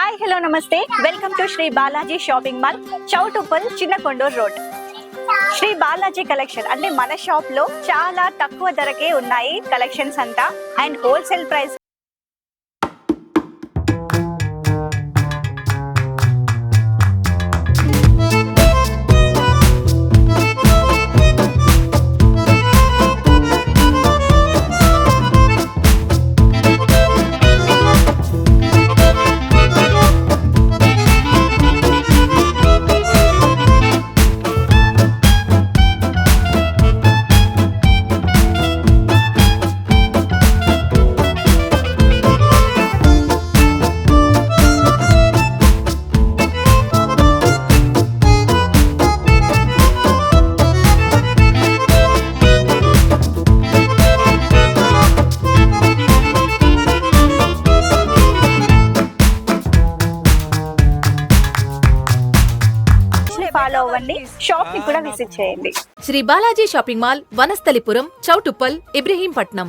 Hi hello నమస్తే, welcome to Shri Balaji shopping mall, Choutuppal, Chinnakondur road. Shri Balaji collection అంటే మన షాప్ లో చాలా తక్కువ ధరకే ఉన్నాయి కలెక్షన్స్ అంతా, అండ్ హోల్సేల్ ప్రైస్. ఫాలో అవ్వండి, షాప్ ని కూడా విజిట్ చేయండి. Shri Balaji shopping mall, Vanasthalipuram, Choutuppal, Ibrahimpatnam.